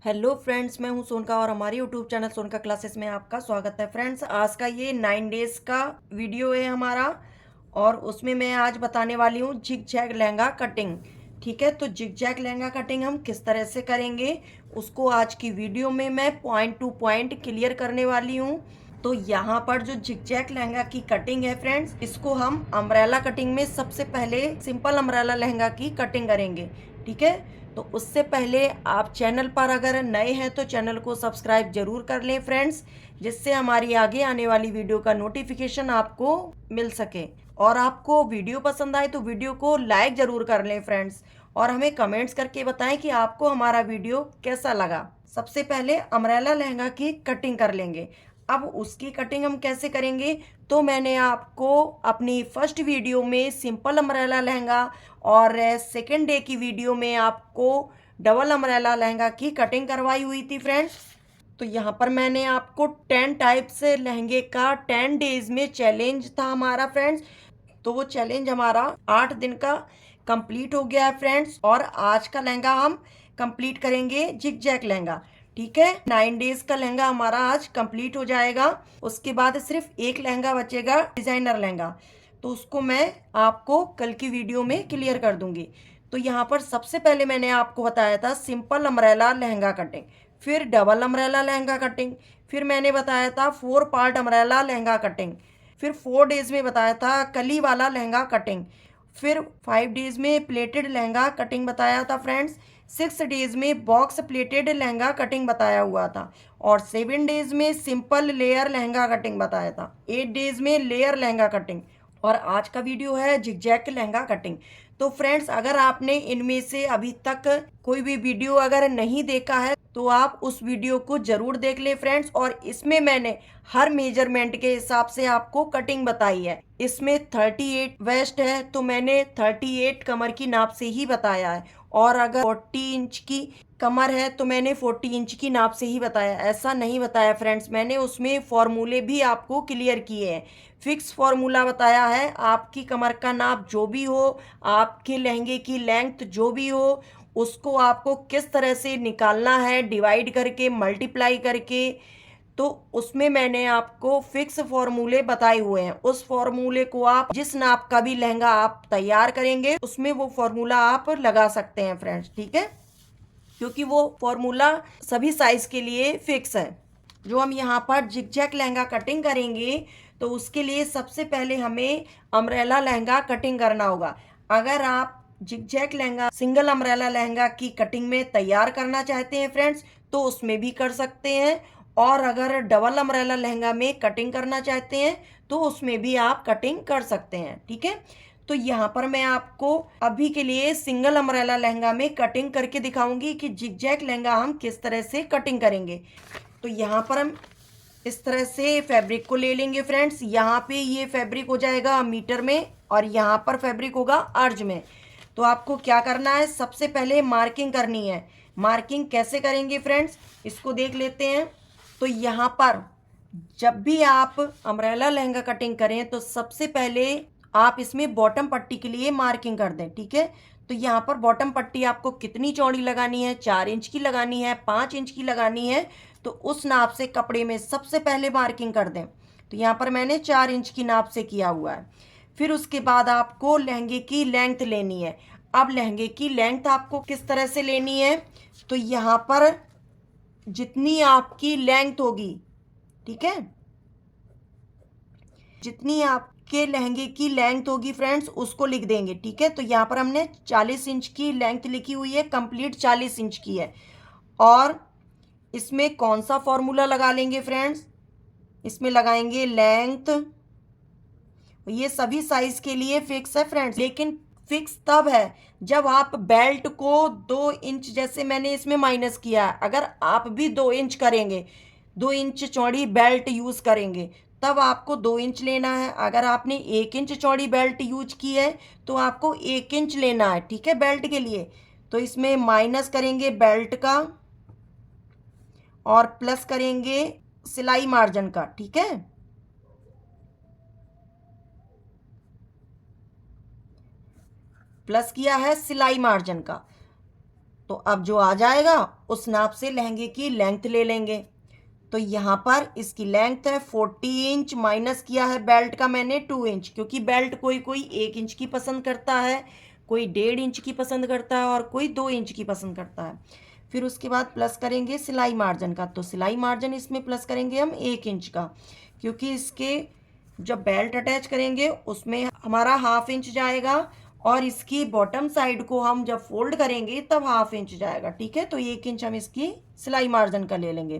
Hello friends, मैं हूं सोनका और हमारे यूट्यूब चैनल सोनका क्लासेस में आपका स्वागत है। फ्रेंड्स, आज का ये 9 डेज का वीडियो है हमारा और उसमें मैं आज बताने वाली हूँ जिग जैग लहंगा कटिंग। ठीक है, तो जिग जैग लहंगा कटिंग हम किस तरह से करेंगे उसको आज की वीडियो में मैं पॉइंट टू पॉइंट क्लियर करने वाली हूँ। तो यहाँ पर जो जिग जैग लहंगा की कटिंग है फ्रेंड्स, इसको हम अम्ब्रेला कटिंग में सबसे पहले सिंपल अम्ब्रेला लहंगा की कटिंग करेंगे। ठीक है, तो उससे पहले आप चैनल पर अगर नए हैं तो चैनल को सब्सक्राइब जरूर कर लें फ्रेंड्स, जिससे हमारी आगे आने वाली वीडियो का नोटिफिकेशन आपको मिल सके। और आपको वीडियो पसंद आए तो वीडियो को लाइक जरूर कर लें फ्रेंड्स, और हमें कमेंट्स करके बताएं कि आपको हमारा वीडियो कैसा लगा। सबसे पहले अम्ब्रेला लहंगा की कटिंग कर लेंगे। अब उसकी कटिंग हम कैसे करेंगे, तो मैंने आपको अपनी फर्स्ट वीडियो में सिंपल अम्ब्रेला लहंगा और सेकेंड डे की वीडियो में आपको डबल अम्ब्रेला लहंगा की कटिंग करवाई हुई थी फ्रेंड्स। तो यहाँ पर मैंने आपको 10 टाइप्स लहंगे का 10 डेज में चैलेंज था हमारा फ्रेंड्स। तो वो चैलेंज हमारा 8 दिन का कंप्लीट हो गया है फ्रेंड्स, और आज का लहंगा हम कंप्लीट करेंगे जिग जैग लहंगा। ठीक है, 9 डेज का लहंगा हमारा आज कंप्लीट हो जाएगा। उसके बाद सिर्फ एक लहंगा बचेगा, डिजाइनर लहंगा, तो उसको मैं आपको कल की वीडियो में क्लियर कर दूंगी। तो यहाँ पर सबसे पहले मैंने आपको बताया था सिंपल अम्ब्रेला लहंगा कटिंग, फिर डबल अम्ब्रेला लहंगा कटिंग, फिर मैंने बताया था 4 पार्ट अम्ब्रेला लहंगा कटिंग, फिर 4 डेज में बताया था कली वाला लहंगा कटिंग, फिर 5 डेज में प्लेटेड लहंगा कटिंग बताया था फ्रेंड्स, 6 डेज में बॉक्स प्लेटेड लहंगा कटिंग बताया हुआ था, और 7 डेज में सिंपल लेयर लहंगा कटिंग बताया था, 8 डेज में लेयर लहंगा कटिंग, और आज का वीडियो है जिगजैग लहंगा कटिंग। तो फ्रेंड्स, अगर आपने इनमें से अभी तक कोई भी वीडियो अगर नहीं देखा है तो आप उस वीडियो को जरूर देख लें फ्रेंड्स, और इसमें मैंने हर मेजरमेंट के हिसाब से आपको कटिंग बताई है। इसमें 38 वेस्ट है तो मैंने 38 कमर की नाप से ही बताया है, और अगर 40 इंच की कमर है तो मैंने 40 इंच की नाप से ही बताया, ऐसा नहीं बताया फ्रेंड्स। मैंने उसमें फॉर्मूले भी आपको क्लियर किए हैं, फिक्स फॉर्मूला बताया है। आपकी कमर का नाप जो भी हो, आपके लहंगे की लेंथ जो भी हो, उसको आपको किस तरह से निकालना है, डिवाइड करके, मल्टीप्लाई करके, तो उसमें मैंने आपको फिक्स फॉर्मूले बताए हुए हैं। उस फॉर्मूले को आप जिस नाप का भी लहंगा आप तैयार करेंगे उसमें वो फॉर्मूला आप लगा सकते हैं फ्रेंड्स। ठीक है, क्योंकि वो फॉर्मूला सभी साइज के लिए फिक्स है। जो हम यहाँ पर जिगजैग लहंगा कटिंग करेंगे तो उसके लिए सबसे पहले हमें अम्ब्रेला लहंगा कटिंग करना होगा। अगर आप zigzag lehenga single umbrella lehenga की कटिंग में तैयार करना चाहते हैं फ्रेंड्स तो उसमें भी कर सकते हैं, और अगर डबल अम्ब्रेला लहंगा में कटिंग करना चाहते हैं तो उसमें भी आप कटिंग कर सकते हैं। ठीक है, तो यहाँ पर मैं आपको अभी के लिए सिंगल अम्ब्रेला लहंगा में कटिंग करके दिखाऊंगी कि जिगजैग लहंगा हम किस तरह से कटिंग करेंगे। तो यहाँ पर हम इस तरह से फैब्रिक को ले लेंगे फ्रेंड्स। यहाँ पे ये फैब्रिक हो जाएगा मीटर में और यहाँ पर फैब्रिक होगा अर्ज में। तो आपको क्या करना है, सबसे पहले मार्किंग करनी है। मार्किंग कैसे करेंगे फ्रेंड्स, इसको देख लेते हैं। तो यहाँ पर जब भी आप अम्ब्रेला लहंगा कटिंग करें तो सबसे पहले आप इसमें बॉटम पट्टी के लिए मार्किंग कर दें। ठीक है, तो यहाँ पर बॉटम पट्टी आपको कितनी चौड़ी लगानी है, 4 इंच की लगानी है, 5 इंच की लगानी है, तो उस नाप से कपड़े में सबसे पहले मार्किंग कर दें। तो यहाँ पर मैंने 4 इंच की नाप से किया हुआ है। फिर उसके बाद आपको लहंगे की लेंथ लेनी है। अब लहंगे की लेंथ आपको किस तरह से लेनी है, तो यहाँ पर जितनी आपकी लेंथ होगी, ठीक है, जितनी आपके लहंगे की लेंथ होगी फ्रेंड्स उसको लिख देंगे। ठीक है, तो यहाँ पर हमने 40 इंच की लेंथ लिखी हुई है, कंप्लीट 40 इंच की है। और इसमें कौन सा फॉर्मूला लगा लेंगे फ्रेंड्स, इसमें लगाएंगे लेंथ। ये सभी साइज के लिए फिक्स है फ्रेंड्स, लेकिन फिक्स तब है जब आप बेल्ट को 2 इंच, जैसे मैंने इसमें माइनस किया है, अगर आप भी 2 इंच करेंगे, 2 इंच चौड़ी बेल्ट यूज करेंगे, तब आपको 2 इंच लेना है। अगर आपने 1 इंच चौड़ी बेल्ट यूज की है तो आपको 1 इंच लेना है। ठीक है, बेल्ट के लिए तो इसमें माइनस करेंगे बेल्ट का और प्लस करेंगे सिलाई मार्जिन का। ठीक है, प्लस किया है सिलाई मार्जिन का। तो अब जो आ जाएगा उस नाप से लहंगे की लेंथ ले लेंगे। तो यहाँ पर इसकी लेंथ है 40 इंच, माइनस किया है बेल्ट का मैंने 2 इंच, क्योंकि बेल्ट कोई कोई 1 इंच की पसंद करता है, कोई 1.5 इंच की पसंद करता है और कोई 2 इंच की पसंद करता है। फिर उसके बाद प्लस करेंगे सिलाई मार्जिन का, तो सिलाई मार्जिन इसमें प्लस करेंगे हम 1 इंच का, क्योंकि इसके जब बेल्ट अटैच करेंगे उसमें हमारा हाफ इंच जाएगा और इसकी बॉटम साइड को हम जब फोल्ड करेंगे तब हाफ इंच जाएगा। ठीक है, तो 1 इंच हम इसकी सिलाई मार्जिन का ले लेंगे।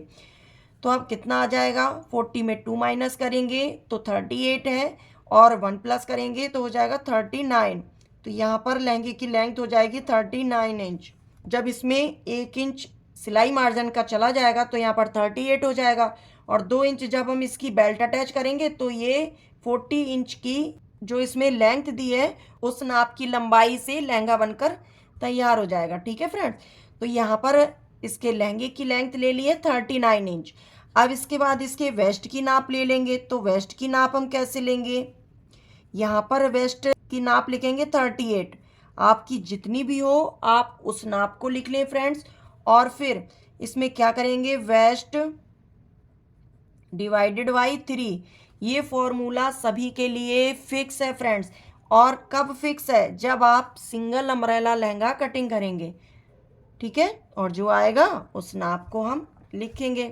तो अब कितना आ जाएगा, 40 में 2 माइनस करेंगे तो 38 है, और 1 प्लस करेंगे तो हो जाएगा 39। तो यहाँ पर लहंगे की लेंथ हो जाएगी 39 इंच। जब इसमें 1 इंच सिलाई मार्जिन का चला जाएगा तो यहाँ पर 38 हो जाएगा, और 2 इंच जब हम इसकी बेल्ट अटैच करेंगे तो ये 40 इंच की जो इसमें लेंथ दी है उस नाप की लंबाई से लहंगा बनकर तैयार हो जाएगा। ठीक है फ्रेंड्स, तो यहाँ पर इसके लहंगे की लेंथ ले लिए 39 इंच। अब इसके बाद इसके वेस्ट की नाप ले लेंगे। तो वेस्ट की नाप हम कैसे लेंगे, यहाँ पर वेस्ट की नाप लिखेंगे 38। आपकी जितनी भी हो आप उस नाप को लिख लें फ्रेंड्स, और फिर इसमें क्या करेंगे, वेस्ट डिवाइडेड बाई 3। ये फॉर्मूला सभी के लिए फिक्स है फ्रेंड्स। और कब फिक्स है, जब आप सिंगल अम्ब्रेला लहंगा कटिंग करेंगे। ठीक है, और जो आएगा उस नाप को हम लिखेंगे।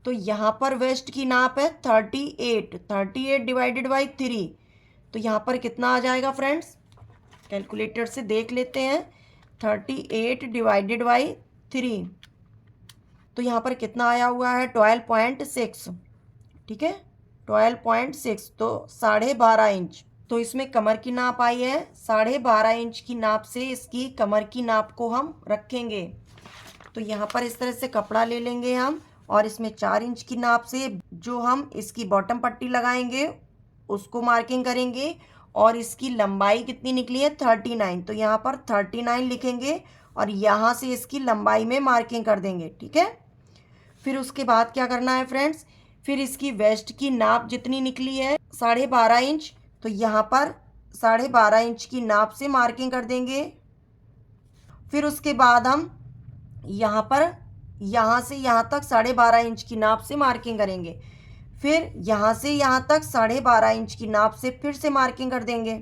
तो यहाँ पर वेस्ट की नाप है 38 डिवाइडेड बाई 3। तो यहाँ पर कितना आ जाएगा फ्रेंड्स, कैलकुलेटर से देख लेते हैं। 38 डिवाइडेड बाई 3, तो यहाँ पर कितना आया हुआ है, 12.6। ठीक है, 12.6, तो 12.5 इंच। तो इसमें कमर की नाप आई है 12.5 इंच की नाप से इसकी कमर की नाप को हम रखेंगे। तो यहाँ पर इस तरह से कपड़ा ले लेंगे हम, और इसमें 4 इंच की नाप से जो हम इसकी बॉटम पट्टी लगाएंगे उसको मार्किंग करेंगे, और इसकी लंबाई कितनी निकली है 39। तो यहाँ पर 39 लिखेंगे और यहाँ से इसकी लंबाई में मार्किंग कर देंगे। ठीक है, फिर उसके बाद क्या करना है फ्रेंड्स, फिर इसकी वेस्ट की नाप जितनी निकली है 12.5 इंच, तो यहाँ पर 12.5 इंच की नाप से मार्किंग कर देंगे। फिर उसके बाद हम यहाँ पर यहाँ से यहाँ तक 12.5 इंच की नाप से मार्किंग करेंगे। फिर यहाँ से यहाँ तक 12.5 इंच की नाप से फिर से मार्किंग कर देंगे,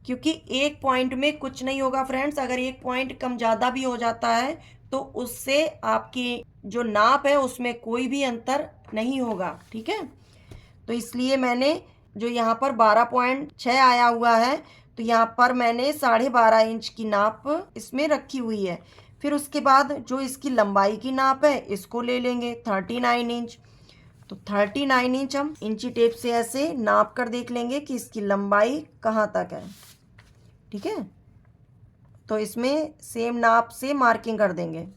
क्योंकि एक पॉइंट में कुछ नहीं होगा फ्रेंड्स। अगर एक पॉइंट कम ज़्यादा भी हो जाता है तो उससे आपकी जो नाप है उसमें कोई भी अंतर नहीं होगा। ठीक है, तो इसलिए मैंने जो यहाँ पर 12.6 आया हुआ है, तो यहाँ पर मैंने 12.5 इंच की नाप इसमें रखी हुई है। फिर उसके बाद जो इसकी लंबाई की नाप है इसको ले लेंगे 39 इंच। तो 39 इंच हम इंची टेप से ऐसे नाप कर देख लेंगे कि इसकी लंबाई कहाँ तक है। ठीक है, तो इसमें सेम नाप से मार्किंग कर देंगे।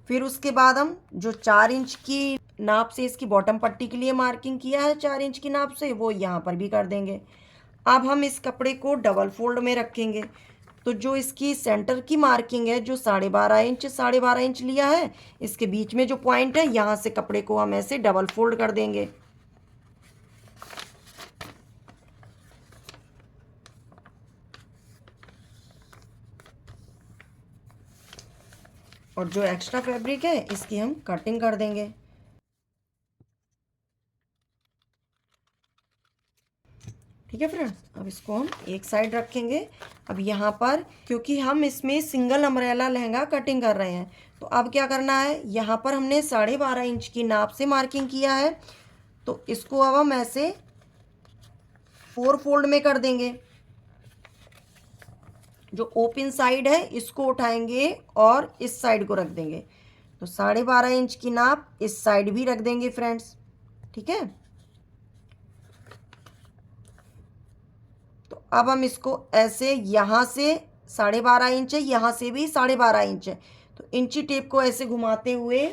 फिर उसके बाद हम जो 4 इंच की नाप से इसकी बॉटम पट्टी के लिए मार्किंग किया है 4 इंच की नाप से, वो यहाँ पर भी कर देंगे। अब हम इस कपड़े को डबल फोल्ड में रखेंगे। तो जो इसकी सेंटर की मार्किंग है जो 12.5 इंच लिया है, इसके बीच में जो पॉइंट है यहाँ से कपड़े को हम ऐसे डबल फोल्ड कर देंगे। और जो एक्स्ट्रा फैब्रिक है इसकी हम कटिंग कर देंगे। ठीक है फ्रेंड्स, अब इसको हम एक साइड रखेंगे। अब यहाँ पर क्योंकि हम इसमें सिंगल अम्ब्रेला लहंगा कटिंग कर रहे हैं, तो अब क्या करना है, यहाँ पर हमने 12.5 इंच की नाप से मार्किंग किया है, तो इसको अब हम ऐसे 4 फोल्ड में कर देंगे। जो ओपन साइड है इसको उठाएंगे और इस साइड को रख देंगे। तो 12.5 इंच की नाप इस साइड भी रख देंगे फ्रेंड्स। ठीक है, तो अब हम इसको ऐसे यहाँ से 12.5 इंच है, यहाँ से भी 12.5 इंच है, तो इंची टेप को ऐसे घुमाते हुए,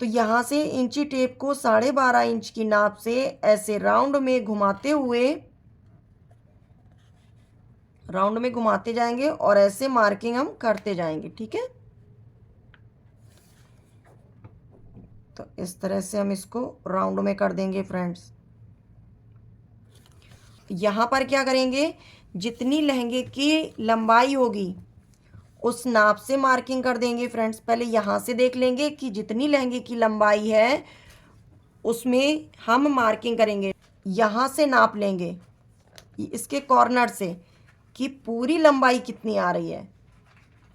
तो यहाँ से इंची टेप को 12.5 इंच की नाप से ऐसे राउंड में घुमाते जाएंगे और ऐसे मार्किंग हम करते जाएंगे। ठीक है, तो इस तरह से हम इसको राउंड में कर देंगे फ्रेंड्स। यहाँ पर क्या करेंगे, जितनी लहंगे की लंबाई होगी उस नाप से मार्किंग कर देंगे फ्रेंड्स। पहले यहाँ से देख लेंगे कि जितनी लहंगे की लंबाई है उसमें हम मार्किंग करेंगे। यहाँ से नाप लेंगे इसके कॉर्नर से कि पूरी लंबाई कितनी आ रही है,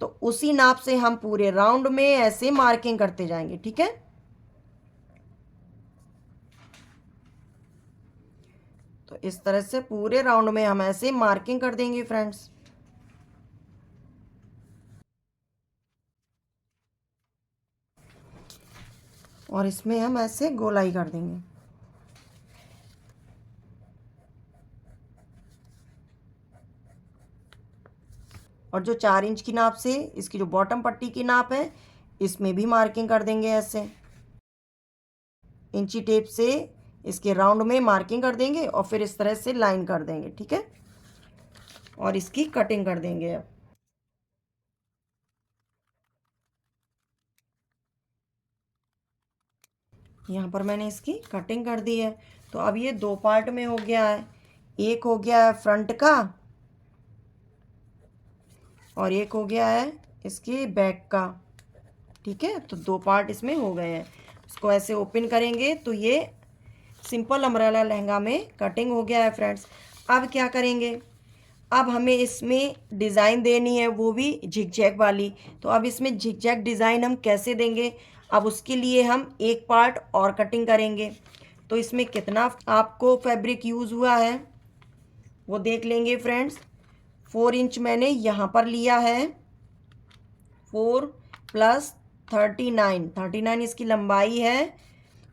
तो उसी नाप से हम पूरे राउंड में ऐसे मार्किंग करते जाएंगे। ठीक है, तो इस तरह से पूरे राउंड में हम ऐसे मार्किंग कर देंगे फ्रेंड्स। और इसमें हम ऐसे गोलाई कर देंगे। और जो 4 इंच की नाप से इसकी जो बॉटम पट्टी की नाप है इसमें भी मार्किंग कर देंगे ऐसे इंची टेप से। इसके राउंड में मार्किंग कर देंगे और फिर इस तरह से लाइन कर देंगे। ठीक है, और इसकी कटिंग कर देंगे। अब यहाँ पर मैंने इसकी कटिंग कर दी है। तो अब ये दो पार्ट में हो गया है, एक हो गया है फ्रंट का और एक हो गया है इसके बैक का। ठीक है, तो दो पार्ट इसमें हो गए हैं। इसको ऐसे ओपन करेंगे तो ये सिंपल अम्ब्रेला लहंगा में कटिंग हो गया है फ्रेंड्स। अब क्या करेंगे, अब हमें इसमें डिज़ाइन देनी है, वो भी झिकझैक वाली। तो अब इसमें झिकझैक डिज़ाइन हम कैसे देंगे, अब उसके लिए हम एक पार्ट और कटिंग करेंगे। तो इसमें कितना आपको फैब्रिक यूज़ हुआ है वो देख लेंगे फ्रेंड्स। 4 इंच मैंने यहाँ पर लिया है, 4 प्लस 39 इसकी लंबाई है।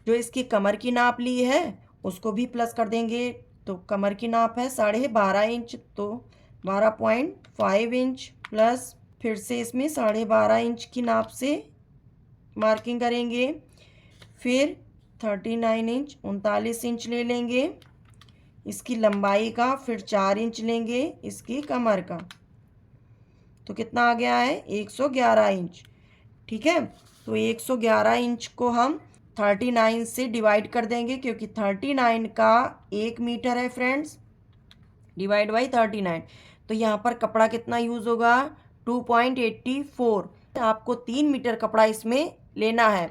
जो इसकी कमर की नाप ली है उसको भी प्लस कर देंगे। तो कमर की नाप है 12.5 इंच, तो 12.5 इंच प्लस फिर से इसमें 12.5 इंच की नाप से मार्किंग करेंगे। फिर 39 इंच 39 इंच ले लेंगे इसकी लंबाई का, फिर 4 इंच लेंगे इसकी कमर का। तो कितना आ गया है 111 इंच। ठीक है, तो 111 इंच को हम 39 से डिवाइड कर देंगे क्योंकि 39 का 1 मीटर है फ्रेंड्स, डिवाइड बाई 39। तो यहाँ पर कपड़ा कितना यूज़ होगा 2.84। आपको 3 मीटर कपड़ा इसमें लेना है।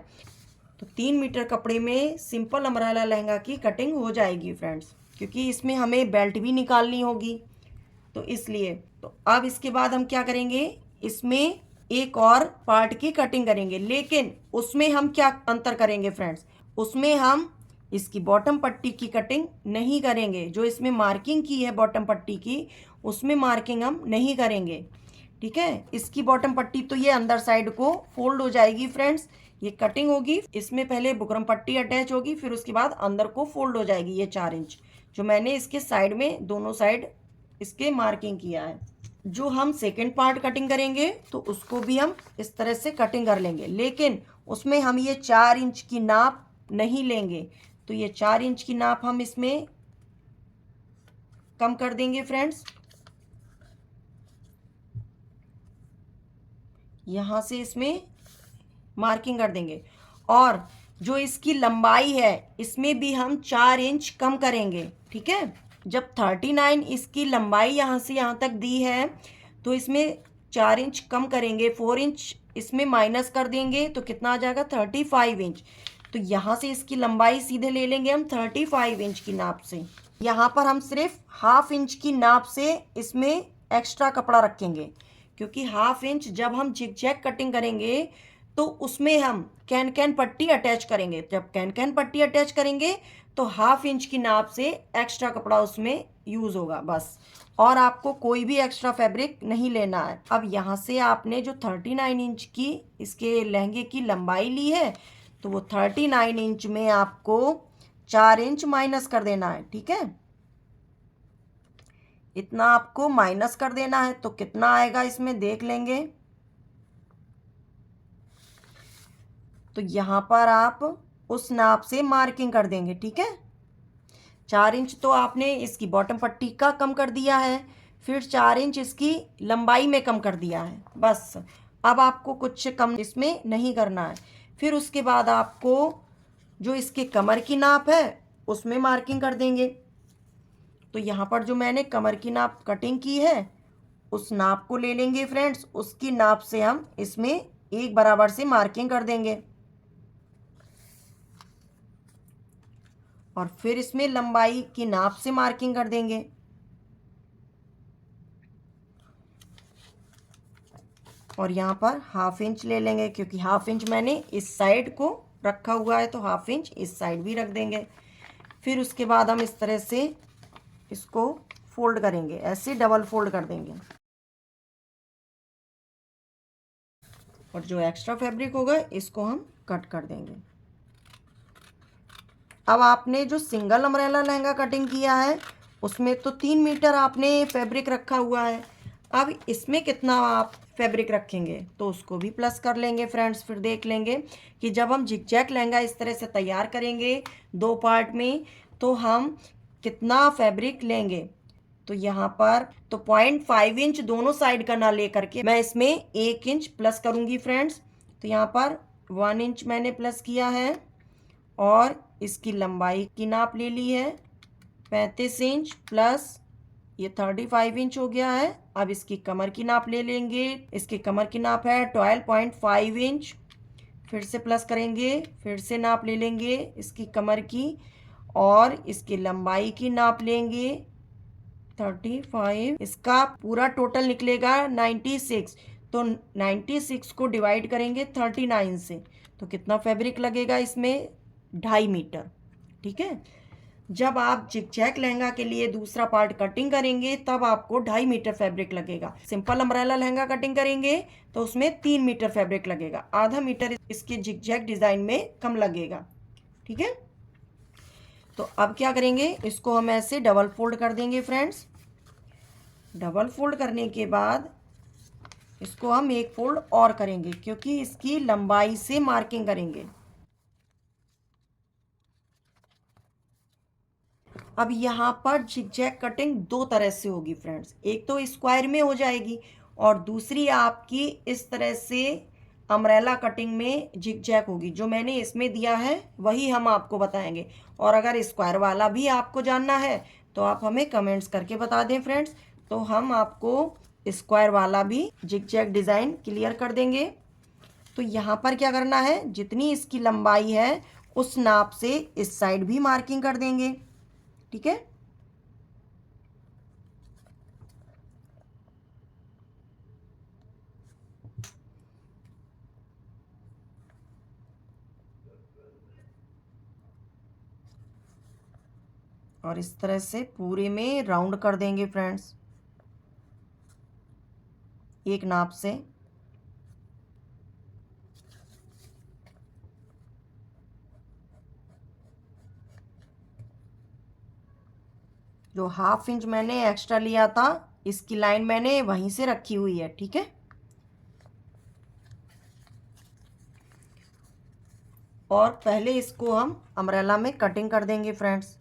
तो 3 मीटर कपड़े में सिंपल अम्ब्रेला लहंगा की कटिंग हो जाएगी फ्रेंड्स, क्योंकि इसमें हमें बेल्ट भी निकालनी होगी तो इसलिए। तो अब इसके बाद हम क्या करेंगे, इसमें एक और पार्ट की कटिंग करेंगे, लेकिन उसमें हम क्या अंतर करेंगे फ्रेंड्स, उसमें हम इसकी बॉटम पट्टी की कटिंग नहीं करेंगे। जो इसमें मार्किंग की है बॉटम पट्टी की उसमें मार्किंग हम नहीं करेंगे। ठीक है, इसकी बॉटम पट्टी तो ये अंदर साइड को फोल्ड हो जाएगी फ्रेंड्स, ये कटिंग होगी, इसमें पहले बुकरम पट्टी अटैच होगी, फिर उसके बाद अंदर को फोल्ड हो जाएगी ये 4 इंच जो मैंने इसके साइड में दोनों साइड इसके मार्किंग किया है। जो हम सेकेंड पार्ट कटिंग करेंगे तो उसको भी हम इस तरह से कटिंग कर लेंगे, लेकिन उसमें हम ये 4 इंच की नाप नहीं लेंगे। तो ये 4 इंच की नाप हम इसमें कम कर देंगे फ्रेंड्स। यहाँ से इसमें मार्किंग कर देंगे और जो इसकी लंबाई है इसमें भी हम 4 इंच कम करेंगे। ठीक है, जब 39 इसकी लंबाई यहाँ से यहाँ तक दी है तो इसमें 4 इंच कम करेंगे, 4 इंच इसमें माइनस कर देंगे तो कितना आ जाएगा 35 इंच। तो यहाँ से इसकी लंबाई सीधे ले लेंगे हम 35 इंच की नाप से। यहाँ पर हम सिर्फ हाफ इंच की नाप से इसमें एक्स्ट्रा कपड़ा रखेंगे, क्योंकि हाफ इंच जब हम झिकझैक कटिंग करेंगे तो उसमें हम कैन कैन पट्टी अटैच करेंगे। जब कैन कैन पट्टी अटैच करेंगे तो हाफ इंच की नाप से एक्स्ट्रा कपड़ा उसमें यूज़ होगा बस, और आपको कोई भी एक्स्ट्रा फैब्रिक नहीं लेना है। अब यहाँ से आपने जो 39 इंच की इसके लहंगे की लंबाई ली है तो वो 39 इंच में आपको 4 इंच माइनस कर देना है। ठीक है, इतना आपको माइनस कर देना है। तो कितना आएगा इसमें देख लेंगे। तो यहाँ पर आप उस नाप से मार्किंग कर देंगे। ठीक है, 4 इंच तो आपने इसकी बॉटम पट्टी का कम कर दिया है, फिर 4 इंच इसकी लंबाई में कम कर दिया है बस। अब आपको कुछ कम इसमें नहीं करना है। फिर उसके बाद आपको जो इसके कमर की नाप है उसमें मार्किंग कर देंगे। तो यहाँ पर जो मैंने कमर की नाप कटिंग की है उस नाप को ले लेंगे फ्रेंड्स, उसकी नाप से हम इसमें एक बराबर से मार्किंग कर देंगे और फिर इसमें लंबाई की नाप से मार्किंग कर देंगे। और यहाँ पर हाफ इंच ले लेंगे, क्योंकि हाफ इंच मैंने इस साइड को रखा हुआ है तो हाफ इंच इस साइड भी रख देंगे। फिर उसके बाद हम इस तरह से इसको फोल्ड करेंगे, ऐसे डबल फोल्ड कर देंगे और जो एक्स्ट्रा फैब्रिक होगा इसको हम कट कर देंगे। अब आपने जो सिंगल अम्ब्रेला लहंगा कटिंग किया है उसमें तो 3 मीटर आपने फैब्रिक रखा हुआ है। अब इसमें कितना आप फैब्रिक रखेंगे तो उसको भी प्लस कर लेंगे फ्रेंड्स। फिर देख लेंगे कि जब हम जिगजैग लहंगा इस तरह से तैयार करेंगे 2 पार्ट में तो हम कितना फैब्रिक लेंगे। तो यहाँ पर तो 0.5 इंच दोनों साइड का ना ले करके मैं इसमें 1 इंच प्लस करूँगी फ्रेंड्स। तो यहाँ पर 1 इंच मैंने प्लस किया है और इसकी लंबाई की नाप ले ली है 35 इंच प्लस ये 35 इंच हो गया है। अब इसकी कमर की नाप ले लेंगे, इसकी कमर की नाप है 12.5 इंच। फिर से प्लस करेंगे, फिर से नाप ले लेंगे इसकी कमर की और इसकी लंबाई की नाप लेंगे 35। इसका पूरा टोटल निकलेगा 96। तो 96 को डिवाइड करेंगे 39 से तो कितना फैब्रिक लगेगा इसमें 2.5 मीटर। ठीक है, जब आप जिगजैग लहंगा के लिए दूसरा पार्ट कटिंग करेंगे तब आपको 2.5 मीटर फैब्रिक लगेगा। सिंपल अम्ब्रेला लहंगा कटिंग करेंगे तो उसमें 3 मीटर फैब्रिक लगेगा, आधा मीटर इसके जिगजैग डिजाइन में कम लगेगा। ठीक है, तो अब क्या करेंगे, इसको हम ऐसे डबल फोल्ड कर देंगे फ्रेंड्स। डबल फोल्ड करने के बाद इसको हम एक फोल्ड और करेंगे क्योंकि इसकी लंबाई से मार्किंग करेंगे। अब यहाँ पर जिगजैग कटिंग 2 तरह से होगी फ्रेंड्स, एक तो स्क्वायर में हो जाएगी और दूसरी आपकी इस तरह से अम्ब्रेला कटिंग में जिगजैग होगी। जो मैंने इसमें दिया है वही हम आपको बताएंगे और अगर स्क्वायर वाला भी आपको जानना है तो आप हमें कमेंट्स करके बता दें फ्रेंड्स, तो हम आपको स्क्वायर वाला भी जिगजैग डिज़ाइन क्लियर कर देंगे। तो यहाँ पर क्या करना है, जितनी इसकी लंबाई है उस नाप से इस साइड भी मार्किंग कर देंगे। ठीक है, और इस तरह से पूरे में राउंड कर देंगे फ्रेंड्स एक नाप से। जो हाफ इंच मैंने एक्स्ट्रा लिया था इसकी लाइन मैंने वहीं से रखी हुई है। ठीक है, और पहले इसको हम अम्ब्रेला में कटिंग कर देंगे फ्रेंड्स।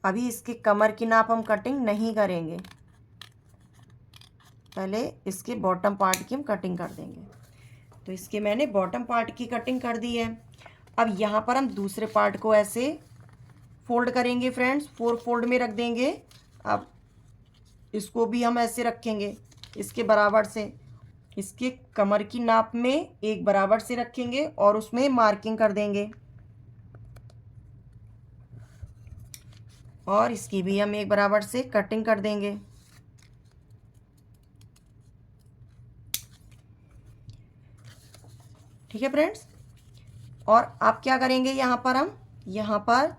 अभी इसकी कमर की नाप हम कटिंग नहीं करेंगे, पहले इसके बॉटम पार्ट की हम कटिंग कर देंगे। तो इसके मैंने बॉटम पार्ट की कटिंग कर दी है। अब यहाँ पर हम दूसरे पार्ट को ऐसे फोल्ड करेंगे फ्रेंड्स, 4 फोल्ड में रख देंगे। अब इसको भी हम ऐसे रखेंगे इसके बराबर से, इसके कमर की नाप में एक बराबर से रखेंगे और उसमें मार्किंग कर देंगे और इसकी भी हम एक बराबर से कटिंग कर देंगे। ठीक है फ्रेंड्स, और अब क्या करेंगे, यहाँ पर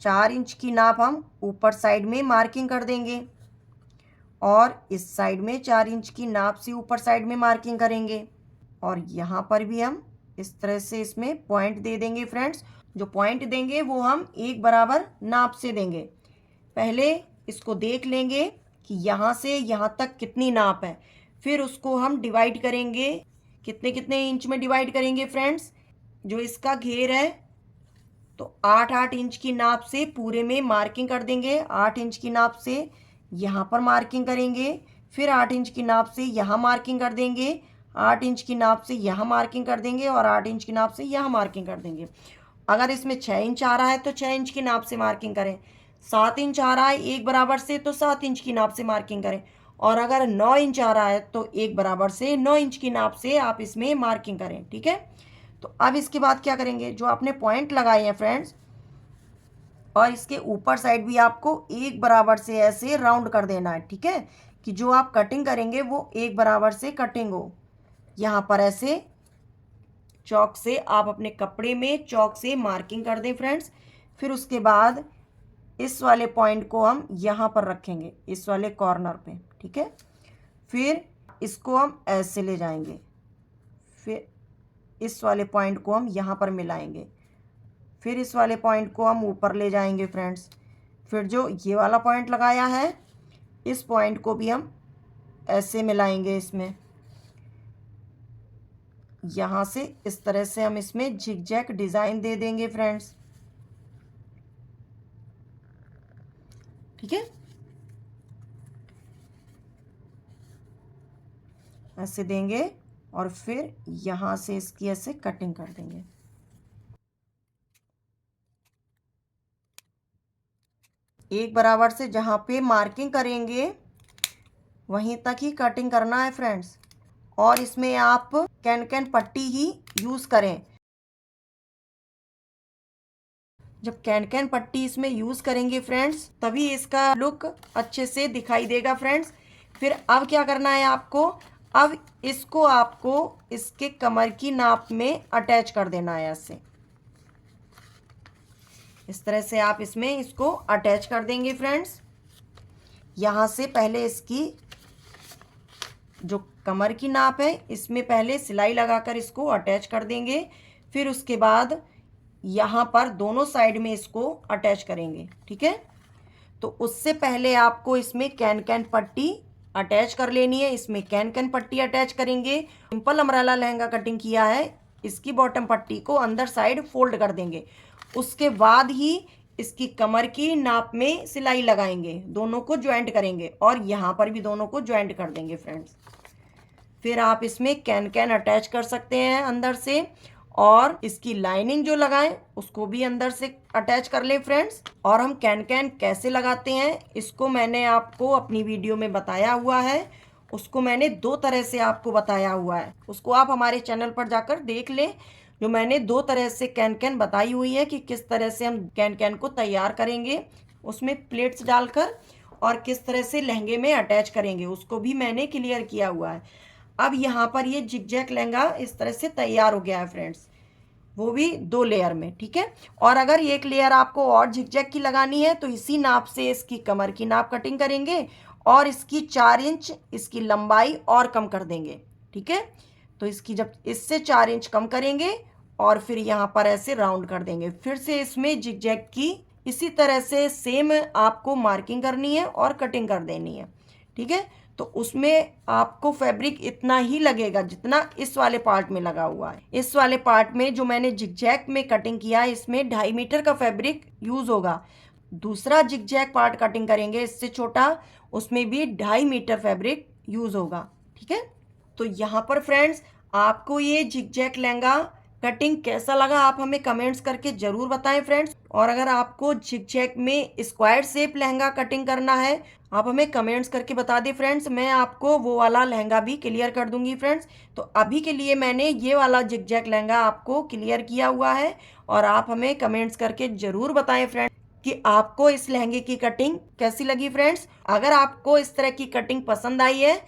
4 इंच की नाप हम ऊपर साइड में मार्किंग कर देंगे और इस साइड में 4 इंच की नाप से ऊपर साइड में मार्किंग करेंगे और यहाँ पर भी हम इस तरह से इसमें पॉइंट दे देंगे फ्रेंड्स। जो पॉइंट देंगे वो हम एक बराबर नाप से देंगे। पहले इसको देख लेंगे कि यहाँ से यहाँ तक कितनी नाप है, फिर उसको हम डिवाइड करेंगे। कितने कितने इंच में डिवाइड करेंगे फ्रेंड्स, जो इसका घेर है तो 8-8 इंच की नाप से पूरे में मार्किंग कर देंगे। 8 इंच की नाप से यहाँ पर मार्किंग करेंगे, फिर 8 इंच की नाप से यहाँ मार्किंग कर देंगे, 8 इंच की नाप से यहाँ मार्किंग कर देंगे और 8 इंच की नाप से यहाँ मार्किंग कर देंगे। अगर इसमें 6 इंच आ रहा है तो 6 इंच की नाप से मार्किंग करें, 7 इंच आ रहा है एक बराबर से तो 7 इंच की नाप से मार्किंग करें और अगर 9 इंच आ रहा है तो एक बराबर से 9 इंच की नाप से आप इसमें मार्किंग करें। ठीक है, तो अब इसके बाद क्या करेंगे, जो आपने पॉइंट लगाए हैं फ्रेंड्स, और इसके ऊपर साइड भी आपको एक बराबर से ऐसे राउंड कर देना है। ठीक है, कि जो आप कटिंग करेंगे वो एक बराबर से कटिंग हो। यहाँ पर ऐसे चौक से आप अपने कपड़े में चौक से मार्किंग कर दें फ्रेंड्स। फिर उसके बाद इस वाले पॉइंट को हम यहाँ पर रखेंगे, इस वाले कॉर्नर पे। ठीक है, फिर इसको हम ऐसे ले जाएंगे, फिर इस वाले पॉइंट को हम यहाँ पर मिलाएंगे, फिर इस वाले पॉइंट को हम ऊपर ले जाएंगे फ्रेंड्स। फिर जो ये वाला पॉइंट लगाया है इस पॉइंट को भी हम ऐसे मिलाएंगे इसमें, यहाँ से इस तरह से हम इसमें झिगजैग डिज़ाइन दे देंगे फ्रेंड्स। ठीक है, ऐसे देंगे और फिर यहाँ से इसकी ऐसे कटिंग कर देंगे। एक बराबर से जहाँ पे मार्किंग करेंगे वहीं तक ही कटिंग करना है फ्रेंड्स, और इसमें आप कैन पट्टी ही यूज़ करें। जब कैन पट्टी इसमें यूज़ करेंगे फ्रेंड्स तभी इसका लुक अच्छे से दिखाई देगा फ्रेंड्स। फिर अब क्या करना है आपको, अब इसको आपको इसके कमर की नाप में अटैच कर देना है ऐसे। इस तरह से आप इसमें इसको अटैच कर देंगे फ्रेंड्स। यहाँ से पहले इसकी जो कमर की नाप है इसमें पहले सिलाई लगाकर इसको अटैच कर देंगे। फिर उसके बाद यहाँ पर दोनों साइड में इसको अटैच करेंगे। ठीक है, तो उससे पहले आपको इसमें कैन पट्टी अटैच कर लेनी है। इसमें कैन पट्टी अटैच करेंगे। सिंपल अम्ब्रेला लहंगा कटिंग किया है, इसकी बॉटम पट्टी को अंदर साइड फोल्ड कर देंगे। उसके बाद ही इसकी कमर की नाप में सिलाई लगाएंगे, दोनों को ज्वाइंट करेंगे और यहाँ पर भी दोनों को ज्वाइंट कर देंगे फ्रेंड्स। फिर आप इसमें कैन अटैच कर सकते हैं अंदर से, और इसकी लाइनिंग जो लगाएं उसको भी अंदर से अटैच कर लें फ्रेंड्स। और हम कैन कैसे लगाते हैं इसको मैंने आपको अपनी वीडियो में बताया हुआ है, उसको मैंने 2 तरह से आपको बताया हुआ है, उसको आप हमारे चैनल पर जाकर देख लें। जो मैंने 2 तरह से कैन बताई हुई है कि किस तरह से हम कैन को तैयार करेंगे, उसमें प्लेट्स डालकर, और किस तरह से लहंगे में अटैच करेंगे उसको भी मैंने क्लियर किया हुआ है। अब यहाँ पर ये जिगजैग लहंगा इस तरह से तैयार हो गया है फ्रेंड्स, वो भी 2 लेयर में। ठीक है, और अगर एक लेयर आपको और जिगजैग की लगानी है तो इसी नाप से इसकी कमर की नाप कटिंग करेंगे और इसकी 4 इंच इसकी लंबाई और कम कर देंगे। ठीक है, तो इसकी जब इससे 4 इंच कम करेंगे और फिर यहाँ पर ऐसे राउंड कर देंगे। फिर से इसमें जिगजैग की इसी तरह से सेम आपको मार्किंग करनी है और कटिंग कर देनी है। ठीक है, तो उसमें आपको फैब्रिक इतना ही लगेगा जितना इस वाले पार्ट में लगा हुआ है। इस वाले पार्ट में जो मैंने जिगजैग में कटिंग किया है इसमें 2.5 मीटर का फैब्रिक यूज होगा। दूसरा जिगजैग पार्ट कटिंग करेंगे इससे छोटा, उसमें भी 2.5 मीटर फैब्रिक यूज होगा। ठीक है, तो यहाँ पर फ्रेंड्स आपको ये जिगजैग लहंगा कटिंग कैसा लगा आप हमें कमेंट्स करके ज़रूर बताएं फ्रेंड्स। और अगर आपको जिगजैग में स्क्वायर शेप लहंगा कटिंग करना है आप हमें कमेंट्स करके बता दें फ्रेंड्स, मैं आपको वो वाला लहंगा भी क्लियर कर दूंगी फ्रेंड्स। तो अभी के लिए मैंने ये वाला जिगजैग लहंगा आपको क्लियर किया हुआ है, और आप हमें कमेंट्स करके ज़रूर बताएं फ्रेंड्स कि आपको इस लहंगे की कटिंग कैसी लगी फ्रेंड्स। अगर आपको इस तरह की कटिंग पसंद आई है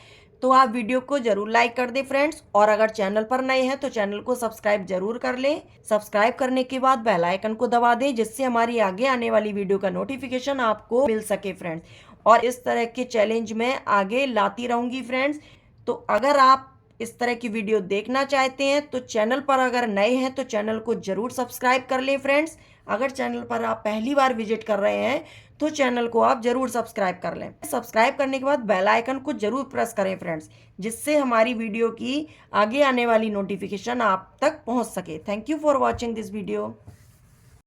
तो आप वीडियो को जरूर लाइक कर दें फ्रेंड्स, और अगर चैनल पर नए हैं तो चैनल को सब्सक्राइब जरूर कर लें। सब्सक्राइब करने के बाद बेल आइकन को दबा दें जिससे हमारी आगे आने वाली वीडियो का नोटिफिकेशन आपको मिल सके फ्रेंड्स। और इस तरह के चैलेंज मैं आगे लाती रहूंगी फ्रेंड्स। तो अगर आप इस तरह की वीडियो देखना चाहते हैं तो चैनल पर अगर नए हैं तो चैनल को जरूर सब्सक्राइब कर लें फ्रेंड्स। अगर चैनल पर आप पहली बार विजिट कर रहे हैं तो चैनल को आप जरूर सब्सक्राइब कर लें। सब्सक्राइब करने के बाद बेल आइकन को जरूर प्रेस करें फ्रेंड्स, जिससे हमारी वीडियो की आगे आने वाली नोटिफिकेशन आप तक पहुंच सके। Thank you for watching this video.